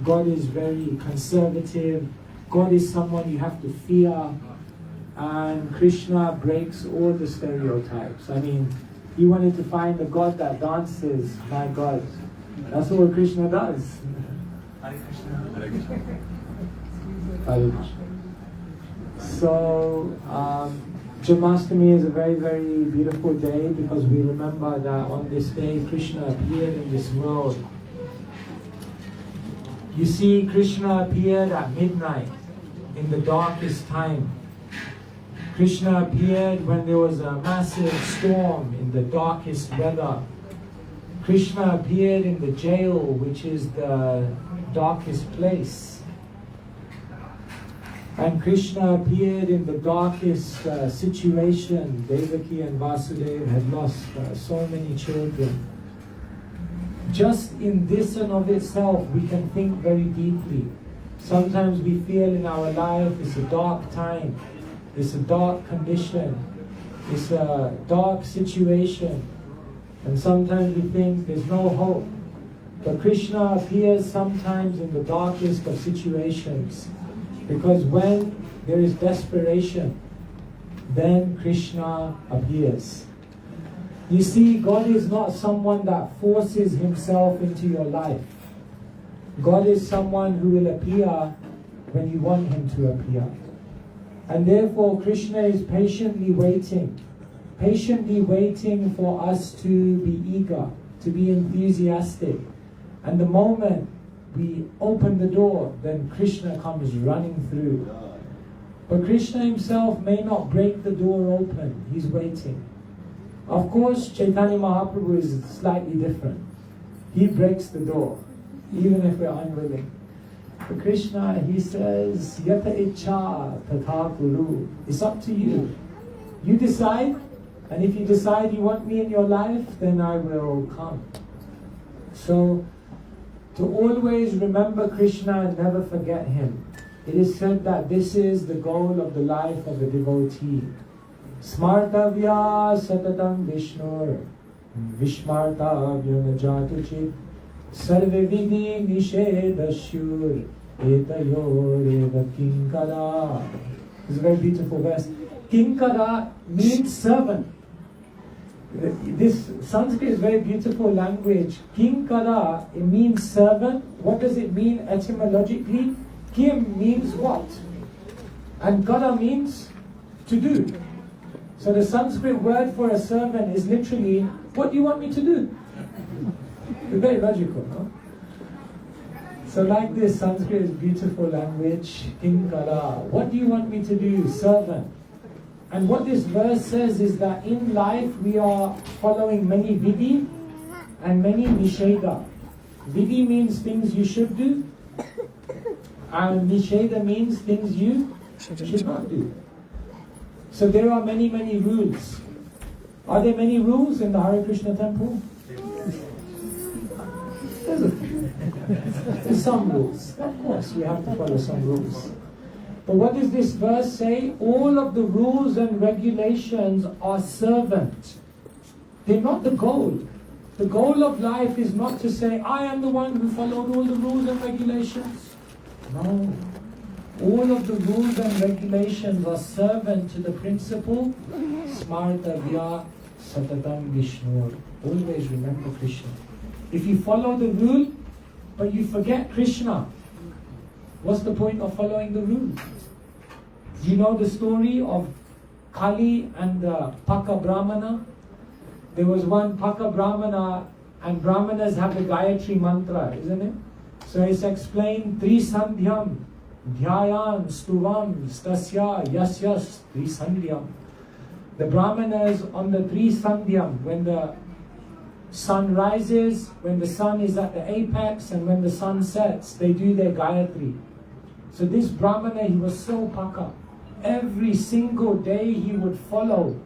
God is very conservative, God is someone you have to fear, and Krishna breaks all the stereotypes. I mean, he wanted to find a God that dances, my God. That's all Krishna does. Hare Krishna. Hare Krishna. Hare Krishna. So, JANAMASHTAMI is a very, very beautiful day because we remember that on this day Krishna appeared in this world. You see, Krishna appeared at midnight in the darkest time. Krishna appeared when there was a massive storm in the darkest weather. Krishna appeared in the jail, which is the darkest place. And Krishna appeared in the darkest situation. Devaki and Vasudeva had lost so many children. Just in this and of itself, we can think very deeply. Sometimes we feel in our life it's a dark time, it's a dark condition, it's a dark situation. And sometimes we think there's no hope. But Krishna appears sometimes in the darkest of situations. Because when there is desperation, then Krishna appears. You see, God is not someone that forces himself into your life. God is someone who will appear when you want him to appear. And therefore Krishna is patiently waiting for us to be eager, to be enthusiastic. And the moment we open the door, then Krishna comes running through. But Krishna himself may not break the door open, he's waiting. Of course, Chaitanya Mahaprabhu is slightly different. He breaks the door, even if we're unwilling. But Krishna, he says, Yata Ichha Tatha Kuru. It's up to you. You decide, and if you decide you want me in your life, then I will come. So, to always remember Krishna and never forget him. It is said that this is the goal of the life of a devotee. Smartavya satatam Vishnur Vishmartavya najatuchit Sarve vidhi nishedashur etayoreva kinkara. It's a very beautiful verse. Kinkara means servant. This Sanskrit is very beautiful language. Kinkara, it means servant. What does it mean etymologically? Kim means what? And kara means to do. So the Sanskrit word for a servant is literally, what do you want me to do? It's very logical, no? So like this, Sanskrit is beautiful language. Kinkara. What do you want me to do? Servant. And what this verse says is that in life we are following many vidhi and many nisheda. Vidhi means things you should do, and nisheda means things you should not do. So there are many, many rules. Are there many rules in the Hare Krishna temple? There's a few. There's some rules. Of course, we have to follow some rules. But what does this verse say? All of the rules and regulations are servant. They're not the goal. The goal of life is not to say, I am the one who followed all the rules and regulations. No. All of the rules and regulations are servant to the principle, Smartavya Satatam Vishnur. Always remember Krishna. If you follow the rule, but you forget Krishna, what's the point of following the rule? You know the story of Kali and the Paka Brahmana? There was one Paka Brahmana, and Brahmanas have the Gayatri mantra, isn't it? So it's explained, Tri Sandhyam, Dhyayan, Stuvam, Stasya, Yasyas, Tri Sandhyam. The Brahmanas on the Tri Sandhyam, when the sun rises, when the sun is at the apex, and when the sun sets, they do their Gayatri. So this Brahmana, he was so Paka. Every single day he would follow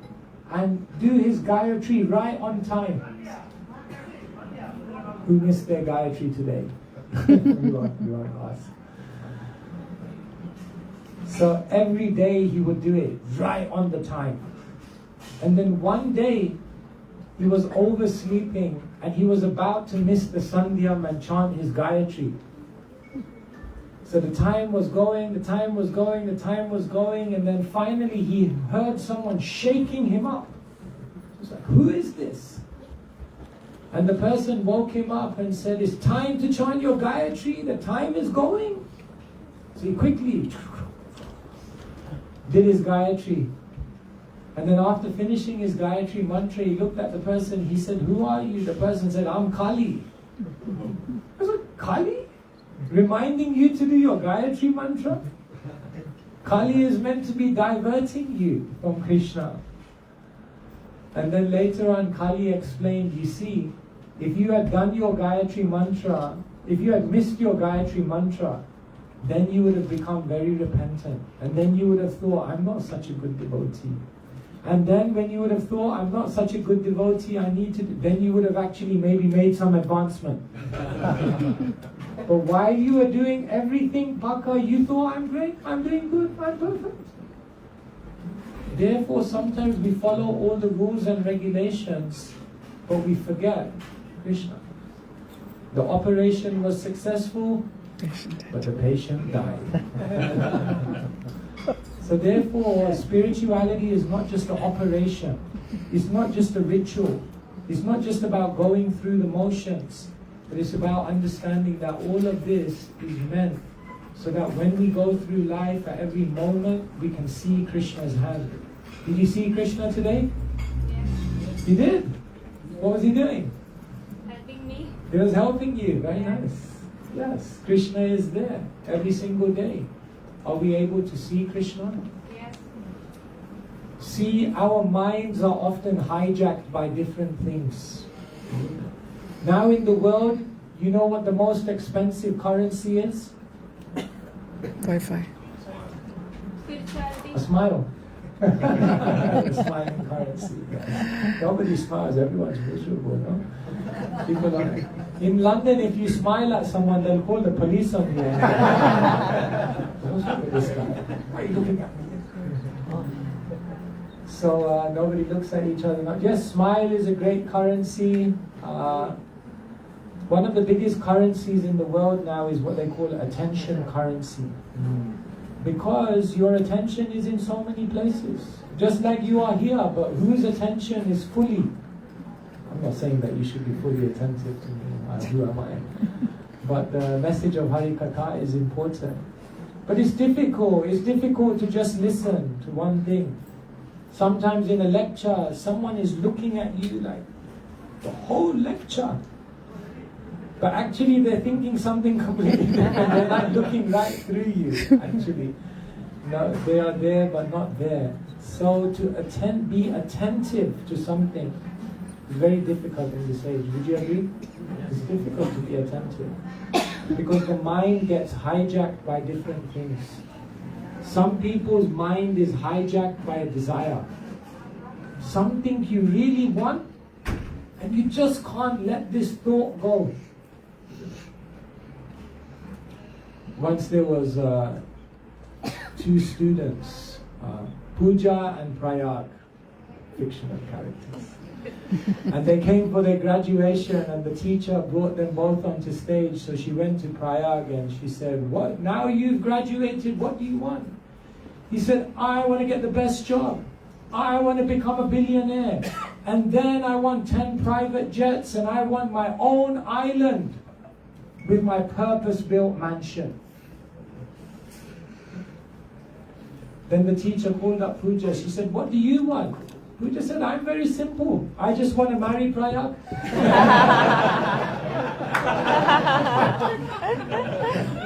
and do his Gayatri right on time. Who missed their Gayatri today? You are us. So every day he would do it right on the time. And then one day he was oversleeping and he was about to miss the Sandhyam and chant his Gayatri. So the time was going, the time was going, the time was going, and then finally he heard someone shaking him up. He was like, who is this? And the person woke him up and said, it's time to chant your Gayatri, the time is going. So he quickly did his Gayatri. And then after finishing his Gayatri mantra, he looked at the person, he said, who are you? The person said, I'm Kali. I was like, Kali? Reminding you to do your Gayatri mantra? Kali is meant to be diverting you from Krishna. And then later on, Kali explained, you see, if you had done your Gayatri mantra, if you had missed your Gayatri mantra, then you would have become very repentant. And then you would have thought, I'm not such a good devotee. And then when you would have thought, I'm not such a good devotee, then you would have actually maybe made some advancement. But while you were doing everything Bhaka, you thought, I'm great, I'm doing good, I'm perfect. Therefore, sometimes we follow all the rules and regulations, but we forget Krishna. The operation was successful, but the patient died. So therefore, spirituality is not just an operation. It's not just a ritual. It's not just about going through the motions. But it's about understanding that all of this is meant so that when we go through life, at every moment, we can see Krishna's hand. Did you see Krishna today? Yes. You did? What was he doing? Helping me. He was helping you. Very nice. Yes, Krishna is there every single day. Are we able to see Krishna? Yes. See, our minds are often hijacked by different things. Now in the world, you know what the most expensive currency is? Wi-Fi. Spirituality. A smile. A smiling currency. Nobody smiles, everyone's miserable, no? People are, in London, if you smile at someone, they'll call the police on you. What's wrong with this guy? Why are you looking at me? So nobody looks at each other. Yes, smile is a great currency. One of the biggest currencies in the world now is what they call attention currency. Because your attention is in so many places. Just like you are here, but whose attention is fully? I'm not saying that you should be fully attentive to me. Who am I? But the message of Hari Katha is important. But it's difficult. It's difficult to just listen to one thing. Sometimes in a lecture, someone is looking at you like the whole lecture. But actually they're thinking something completely different. They're not looking right through you, actually. No, they are there but not there. So to be attentive to something is very difficult in this age. Would you agree? It's difficult to be attentive. Because the mind gets hijacked by different things. Some people's mind is hijacked by a desire. Something you really want, and you just can't let this thought go. Once there was two students, Pooja and Prayag, fictional characters. And they came for their graduation, and the teacher brought them both onto stage. So she went to Prayag and she said, "What? Now you've graduated, what do you want?" He said, "I want to get the best job. I want to become a billionaire. And then I want 10 private jets, and I want my own island with my purpose-built mansion." Then the teacher called up Pooja. She said, "What do you want?" Pooja said, "I'm very simple. I just want to marry Prayag."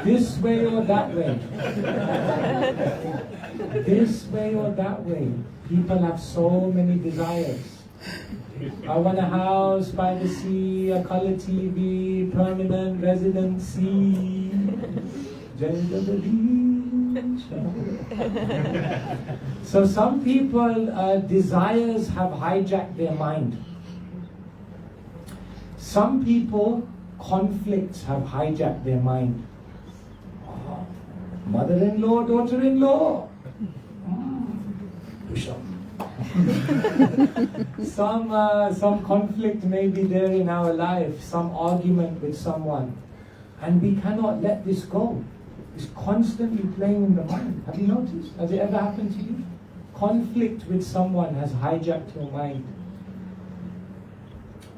This way or that way. This way or that way. People have so many desires. I want a house by the sea, a color TV, permanent residency. So some people, desires have hijacked their mind. Some people, conflicts have hijacked their mind. Oh, mother-in-law, daughter-in-law. Push up. Some conflict may be there in our life, some argument with someone, and we cannot let this go. is constantly playing in the mind. Have you noticed? Has it ever happened to you? Conflict with someone has hijacked your mind.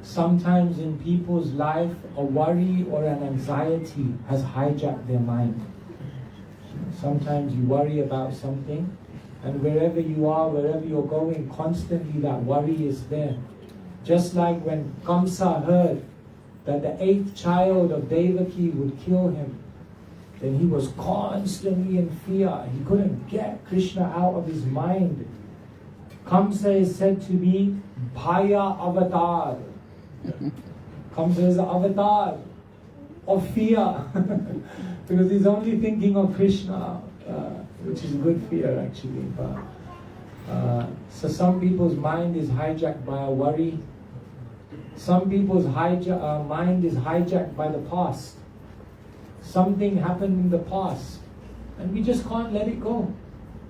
Sometimes in people's life, a worry or an anxiety has hijacked their mind. Sometimes you worry about something, and wherever you are, wherever you're going, constantly that worry is there. Just like when Kamsa heard that the 8th child of Devaki would kill him, then he was constantly in fear. He couldn't get Krishna out of his mind. Kamsa is said to be Bhaya Avatar. Kamsa is the avatar of fear because he's only thinking of Krishna, which is good fear actually. But so some people's mind is hijacked by a worry. Some people's mind is hijacked by the past. Something happened in the past and we just can't let it go.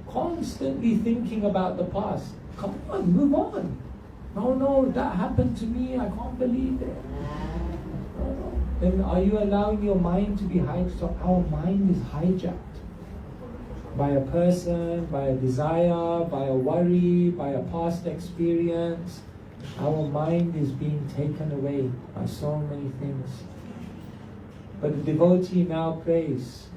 Constantly thinking about the past. Come on, move on. No, that happened to me, I can't believe it. No. Then are you allowing your mind to be hijacked? So our mind is hijacked by a person, by a desire, by a worry, by a past experience. Our mind is being taken away by so many things. But the devotee now prays.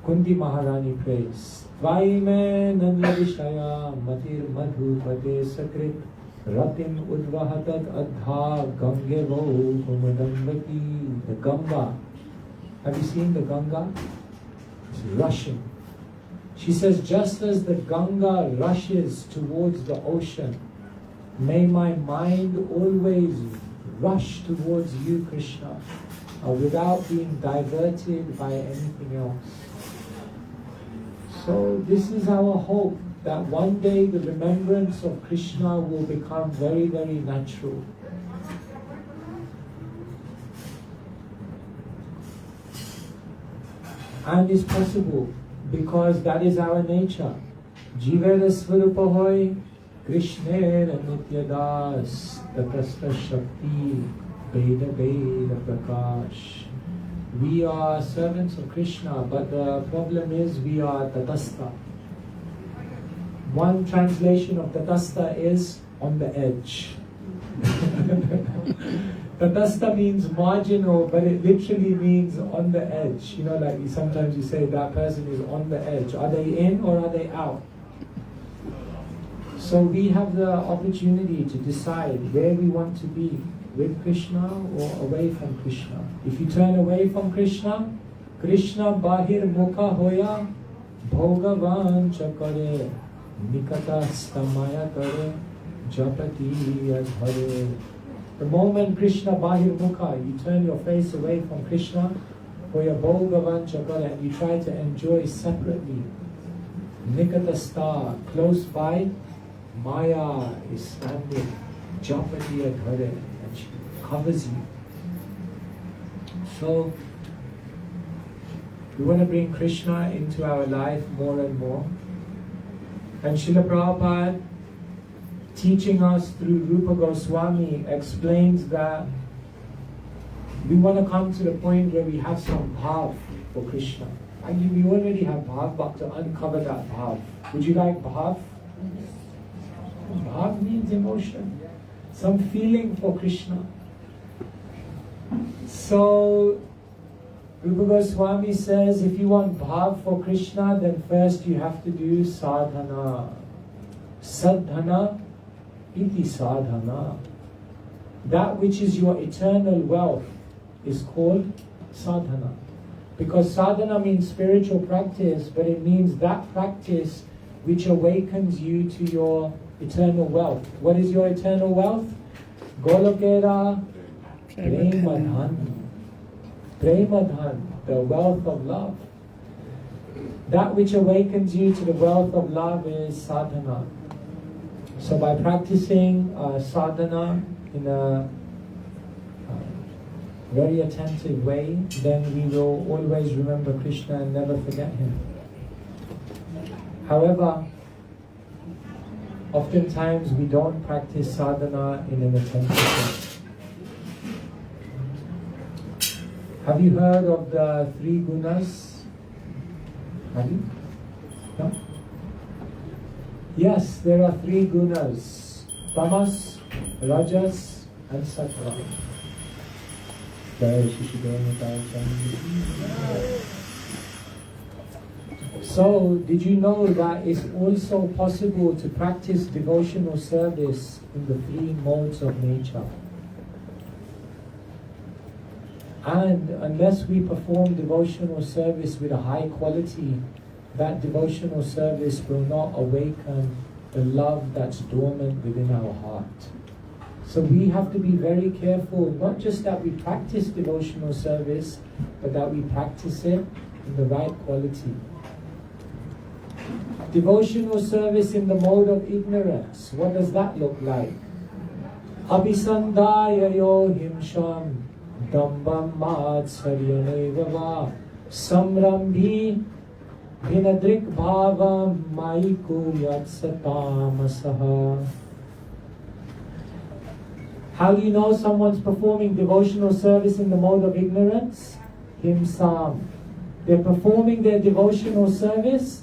Kunti Maharani prays. Vaime nanyavishaya matir madhupate sakrit ratim udvahatad adha gangevo kumadambati. The Ganga. Have you seen the Ganga? It's rushing. She says, just as the Ganga rushes towards the ocean, may my mind always rush towards you, Krishna, without being diverted by anything else. So this is our hope, that one day the remembrance of Krishna will become very, very natural. And it's possible, because that is our nature. Jivera Swarupa hoy, Krishnera Nityadas, Tatastha Shakti, Veda Veda Prakash. We are servants of Krishna, but the problem is we are Tatastha. One translation of Tatastha is on the edge. Tatastha means marginal, but it literally means on the edge. You know, like sometimes you say that person is on the edge. Are they in or are they out? So we have the opportunity to decide where we want to be, with Krishna or away from Krishna. If you turn away from Krishna, Krishna bahir mukha hoya bhogavan chakare nikata stamaya kare japati adhare. The moment Krishna bahir mukha, you turn your face away from Krishna, hoya bhogavan chakare, and you try to enjoy separately. Nikata sta, close by, Maya is standing, japati adhare, and she covers you. So we want to bring Krishna into our life more and more. And Srila Prabhupada, teaching us through Rupa Goswami, explains that we want to come to the point where we have some bhav for Krishna. And we already have bhav, but to uncover that bhav. Would you like bhav? Bhav means emotion, some feeling for Krishna. So Rupa Goswami says, if you want bhav for Krishna, then first you have to do sadhana. Sadhana iti sadhana. That which is your eternal wealth is called sadhana. Because sadhana means spiritual practice, but it means that practice which awakens you to your eternal wealth. What is your eternal wealth? Golokera Premadhan. Premadhan, the wealth of love. That which awakens you to the wealth of love is sadhana. So by practicing sadhana in a very attentive way, then we will always remember Krishna and never forget him. However, oftentimes we don't practice sadhana in an attentive way. Have you heard of the 3 gunas? Hari? No? Yes, there are three gunas: tamas, rajas, and sattva. So, did you know that it's also possible to practice devotional service in the three modes of nature? And unless we perform devotional service with a high quality, that devotional service will not awaken the love that's dormant within our heart. So we have to be very careful, not just that we practice devotional service, but that we practice it in the right quality. Devotional service in the mode of ignorance, what does that look like? Abhisandaya yo himsham dambam matsaryaneva samrambhi vinadrik bhavam maiku yatsatamasaha. How do you know someone's performing devotional service in the mode of ignorance? Himsam. They're performing their devotional service,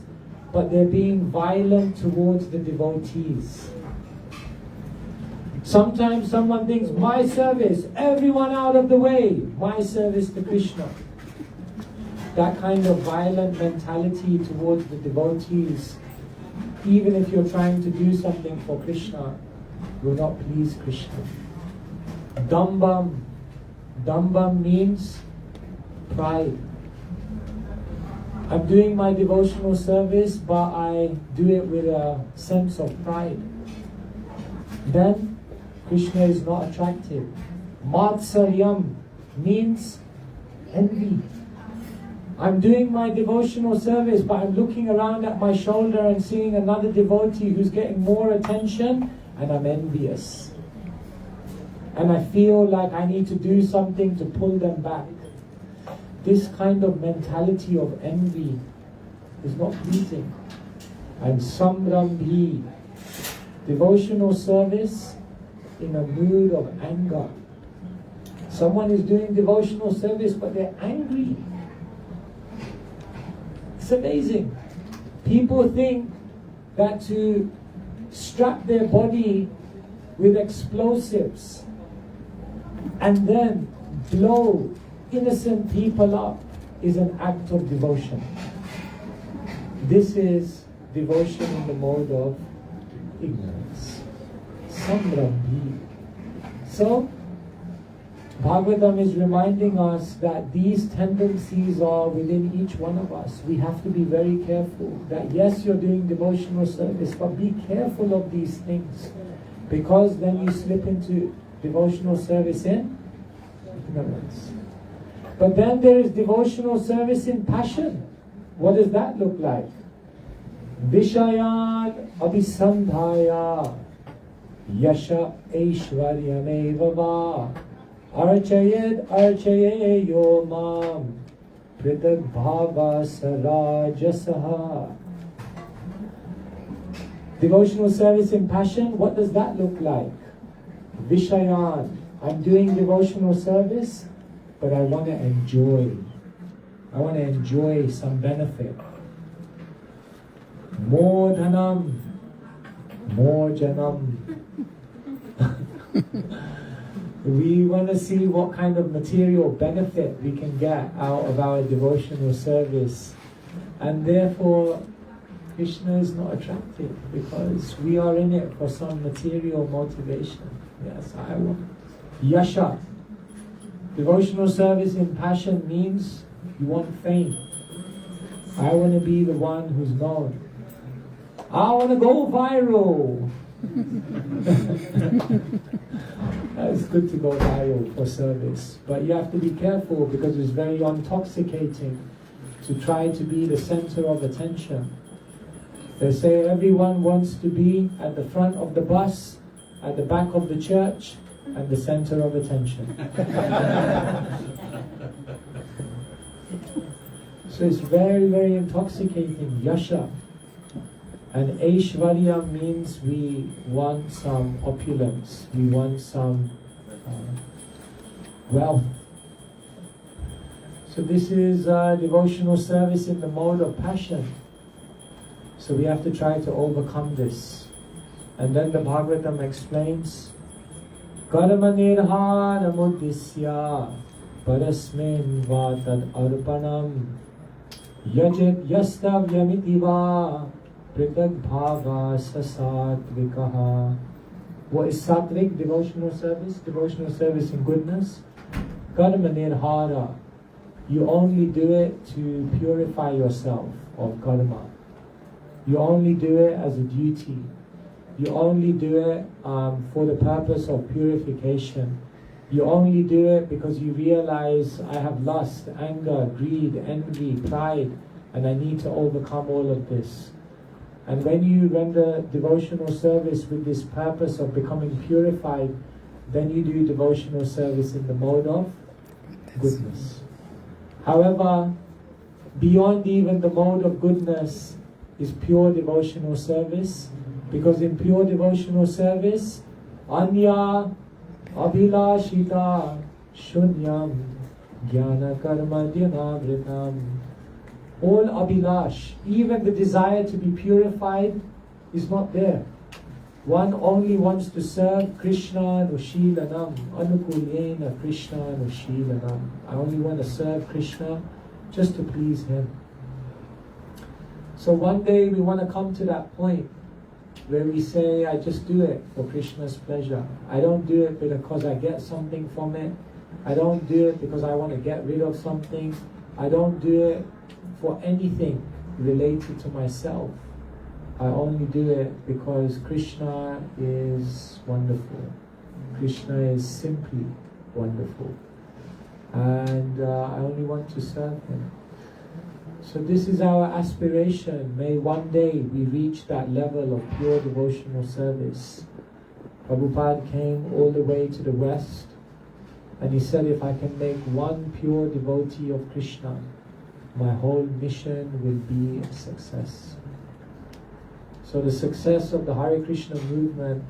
but they're being violent towards the devotees. Sometimes someone thinks, my service, everyone out of the way, my service to Krishna. That kind of violent mentality towards the devotees, even if you're trying to do something for Krishna, will not please Krishna. Dambam. Dambam means pride. I'm doing my devotional service, but I do it with a sense of pride. Then Krishna is not attractive. Matsaryam means envy. I'm doing my devotional service, but I'm looking around at my shoulder and seeing another devotee who's getting more attention, and I'm envious. And I feel like I need to do something to pull them back. This kind of mentality of envy is not pleasing. And samrambhi, devotional service in a mood of anger. Someone is doing devotional service, but they're angry. It's amazing. People think that to strap their body with explosives and then blow innocent people up is an act of devotion. This is devotion in the mode of ignorance. Samrambhi. So, Bhagavatam is reminding us that these tendencies are within each one of us. We have to be very careful that yes, you're doing devotional service, but be careful of these things, because then you slip into devotional service in ignorance. But then there is devotional service in passion. What does that look like? Vishayan abhisandhaya yasha aishwaryameva va archayed archayeyo mam pritag bhava sarajasaha. Devotional service in passion, what does that look like? Vishayan, I'm doing devotional service, but I want to enjoy. I want to enjoy some benefit. More dhanam, more janam. We want to see what kind of material benefit we can get out of our devotional service. And therefore, Krishna is not attractive, because we are in it for some material motivation. Yes, I want yasha. Devotional service in passion means you want fame. I want to be the one who's known. I want to go viral. It's good to go viral for service, but you have to be careful, because it's very intoxicating to try to be the center of attention. They say everyone wants to be at the front of the bus, at the back of the church, and the center of attention. So it's very, very intoxicating, yasha. And aishwarya means we want some opulence, we want some wealth. So this is devotional service in the mode of passion. So we have to try to overcome this. And then the Bhagavatam explains, Karma nirhana muddisya parasmin vatad arpanam yajit yastavyamiti va pritag bhava sasatvikaha. What is sattvic devotional service? Devotional service in goodness. Karma nirhara. You only do it to purify yourself of karma. You only do it as a duty. You only do it for the purpose of purification. You only do it because you realize I have lust, anger, greed, envy, pride, and I need to overcome all of this. And when you render devotional service with this purpose of becoming purified, then you do devotional service in the mode of goodness. However, beyond even the mode of goodness is pure devotional service, because in pure devotional service, anya abhilashita shunyam jnana karma dhyanavrtam. All abhilash, even the desire to be purified, is not there. One only wants to serve Krishna nushilanam, anukulyena Krishna nushilanam. I only want to serve Krishna just to please Him. So one day we want to come to that point where we say, I just do it for Krishna's pleasure. I don't do it because I get something from it. I don't do it because I want to get rid of something. I don't do it for anything related to myself. I only do it because Krishna is wonderful. Krishna is simply wonderful. And I only want to serve Him. So this is our aspiration. May one day we reach that level of pure devotional service. Prabhupada came all the way to the West, and he said, if I can make one pure devotee of Krishna, my whole mission will be a success. So the success of the Hare Krishna movement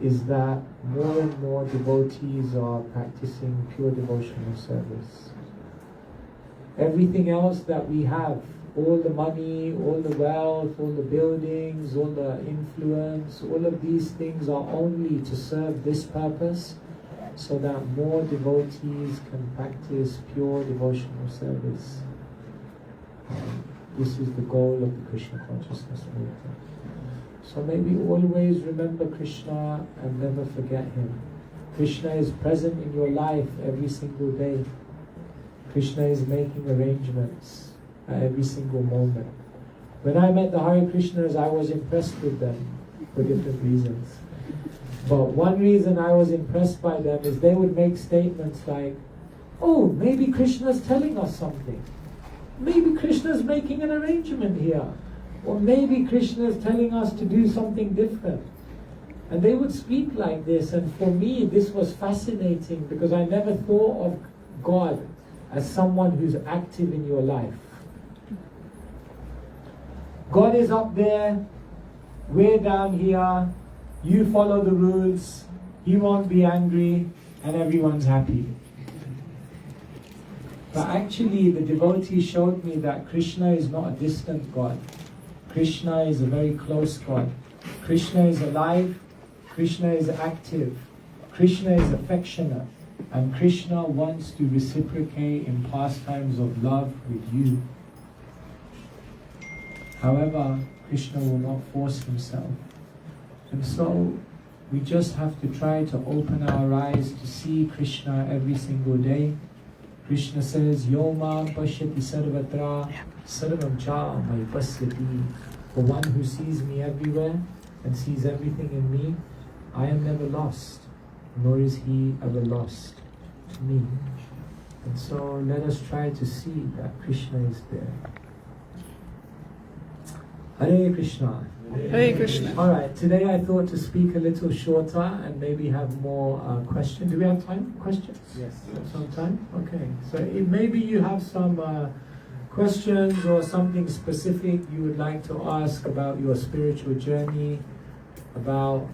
is that more and more devotees are practicing pure devotional service. Everything else that we have, all the money, all the wealth, all the buildings, all the influence, all of these things are only to serve this purpose, so that more devotees can practice pure devotional service. This is the goal of the Krishna consciousness movement. So may we always remember Krishna and never forget Him. Krishna is present in your life every single day. Krishna is making arrangements at every single moment. When I met the Hare Krishnas, I was impressed with them for different reasons. But one reason I was impressed by them is they would make statements like, oh, maybe Krishna's telling us something. Maybe Krishna's making an arrangement here. Or maybe Krishna is telling us to do something different. And they would speak like this, and for me this was fascinating, because I never thought of God as someone who's active in your life. God is up there, we're down here, you follow the rules, He won't be angry, and everyone's happy. But actually the devotee showed me that Krishna is not a distant God. Krishna is a very close God. Krishna is alive, Krishna is active, Krishna is affectionate, and Krishna wants to reciprocate in pastimes of love with you. However, Krishna will not force Himself. And so we just have to try to open our eyes to see Krishna every single day. Krishna says, Yoma pashyati sarvatra sarvam cha mai pasyati. The one who sees me everywhere and sees everything in me, I am never lost, nor is he ever lost to me. And so let us try to see that Krishna is there. Hare Krishna. Hare Krishna. Alright, today I thought to speak a little shorter and maybe have more questions. Do we have time? Questions? Yes. Some time? Okay. So maybe you have some questions or something specific you would like to ask about your spiritual journey, about